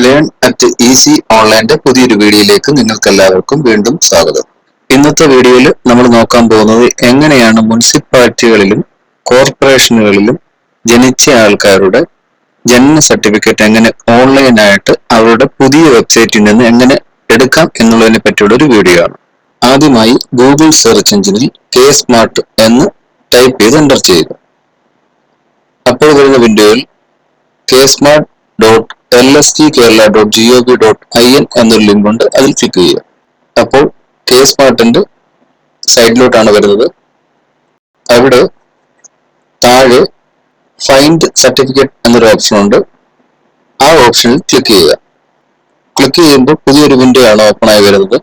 Learn at easy ഓൺലൈൻ്റെ പുതിയൊരു വീഡിയോയിലേക്ക് നിങ്ങൾക്കെല്ലാവർക്കും വീണ്ടും സ്വാഗതം. ഇന്നത്തെ വീഡിയോയിൽ നമ്മൾ നോക്കാൻ പോകുന്നത് എങ്ങനെയാണ് മുനിസിപ്പാലിറ്റികളിലും കോർപ്പറേഷനുകളിലും ജനിച്ച ആൾക്കാരുടെ ജനന സർട്ടിഫിക്കറ്റ് എങ്ങനെ ഓൺലൈനായിട്ട് അവരുടെ പുതിയ വെബ്സൈറ്റിൽ നിന്ന് എങ്ങനെ എടുക്കാം എന്നുള്ളതിനെ പറ്റിയുള്ള ഒരു വീഡിയോ ആണ്. ആദ്യമായി ഗൂഗിൾ സെർച്ച് എഞ്ചിനിൽ K-Smart എന്ന് ടൈപ്പ് ചെയ്ത് എൻ്റർ ചെയ്യുക. അപ്പോൾ വരുന്ന വിൻഡോയിൽ KSmart.lstkerala.gov.in എന്നൊരു ലിങ്ക് ഉണ്ട്, അതിൽ ക്ലിക്ക് ചെയ്യുക. അപ്പോൾ K-Smartന്റെ സൈറ്റിലോട്ടാണ് വരുന്നത്. അവിടെ താഴെ ഫൈൻഡ് സർട്ടിഫിക്കറ്റ് എന്നൊരു ഓപ്ഷൻ ഉണ്ട്, ആ ഓപ്ഷനിൽ ക്ലിക്ക് ചെയ്യുക. ക്ലിക്ക് ചെയ്യുമ്പോൾ പുതിയൊരു വിൻഡോ ആണ് ഓപ്പൺ ആയി വരുന്നത്.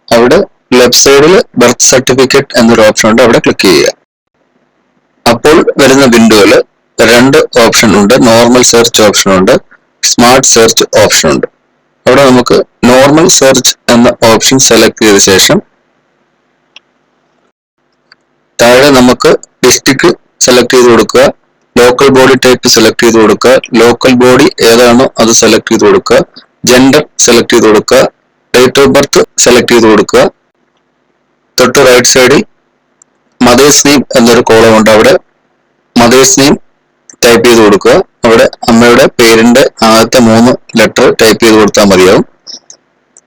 അവിടെ ലെഫ്റ്റ് സൈഡിൽ ബർത്ത് സർട്ടിഫിക്കറ്റ് എന്നൊരു ഓപ്ഷൻ ഉണ്ട്, അവിടെ ക്ലിക്ക് ചെയ്യുക. അപ്പോൾ വരുന്ന വിൻഡോയിൽ രണ്ട് ഓപ്ഷൻ ഉണ്ട്, നോർമൽ സെർച്ച് ഓപ്ഷൻ ഉണ്ട്, സ്മാർട്ട് സെർച്ച് ഓപ്ഷൻ ഉണ്ട്. അവിടെ നമുക്ക് നോർമൽ സെർച്ച് എന്ന ഓപ്ഷൻ സെലക്ട് ചെയ്ത ശേഷം താഴെ നമുക്ക് ഡിസ്ട്രിക്ട് സെലക്ട് ചെയ്ത് കൊടുക്കുക, ലോക്കൽ ബോഡി ടൈപ്പ് സെലക്ട് ചെയ്ത് കൊടുക്കുക, ലോക്കൽ ബോഡി ഏതാണോ അത് സെലക്ട് ചെയ്ത് കൊടുക്കുക, ജെൻഡർ സെലക്ട് ചെയ്ത് കൊടുക്കുക, ഡേറ്റ് ഓഫ് ബർത്ത് സെലക്ട് ചെയ്ത് കൊടുക്കുക. തൊട്ട് റൈറ്റ് സൈഡിൽ മദേഴ്സ് നെയിം എന്നൊരു കോളം ഉണ്ട്, അവിടെ മദേഴ്സ് നെയിം ടൈപ്പ് ചെയ്ത് കൊടുക്കുക. അവിടെ അമ്മയുടെ പേരിന്റെ ആദ്യത്തെ 3 ലെറ്റർ ടൈപ്പ് ചെയ്ത് കൊടുത്താൽ മതിയാവും.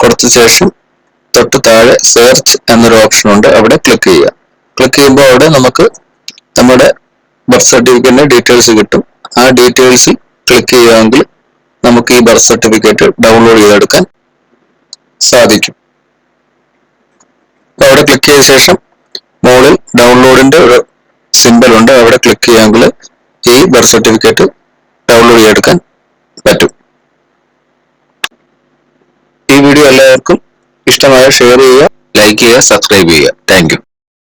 കൊടുത്ത ശേഷം തൊട്ട് താഴെ സെർച്ച് എന്നൊരു ഓപ്ഷൻ ഉണ്ട്, അവിടെ ക്ലിക്ക് ചെയ്യുക. ക്ലിക്ക് ചെയ്യുമ്പോൾ അവിടെ നമുക്ക് നമ്മുടെ ബർത്ത് സർട്ടിഫിക്കറ്റിന്റെ ഡീറ്റെയിൽസ് കിട്ടും. ആ ഡീറ്റെയിൽസിൽ ക്ലിക്ക് ചെയ്യുകയാണെങ്കിൽ നമുക്ക് ഈ ബർത്ത് സർട്ടിഫിക്കറ്റ് ഡൗൺലോഡ് ചെയ്തെടുക്കാൻ സാധിക്കും. അവിടെ ക്ലിക്ക് ചെയ്ത ശേഷം മുകളിൽ ഡൗൺലോഡിന്റെ ഒരു സിമ്പൽ ഉണ്ട്, അവിടെ ക്ലിക്ക് ചെയ്യുകയാണെങ്കിൽ ഈ ബർത്ത് സർട്ടിഫിക്കറ്റ് ഡൗൺലോഡ് ചെയ്തെടുക്കാൻ പറ്റും. ഈ വീഡിയോ എല്ലാവർക്കും ഇഷ്ടമായ ഷെയർ ചെയ്യുക, ലൈക്ക് ചെയ്യുക, സബ്സ്ക്രൈബ് ചെയ്യുക. Thank you.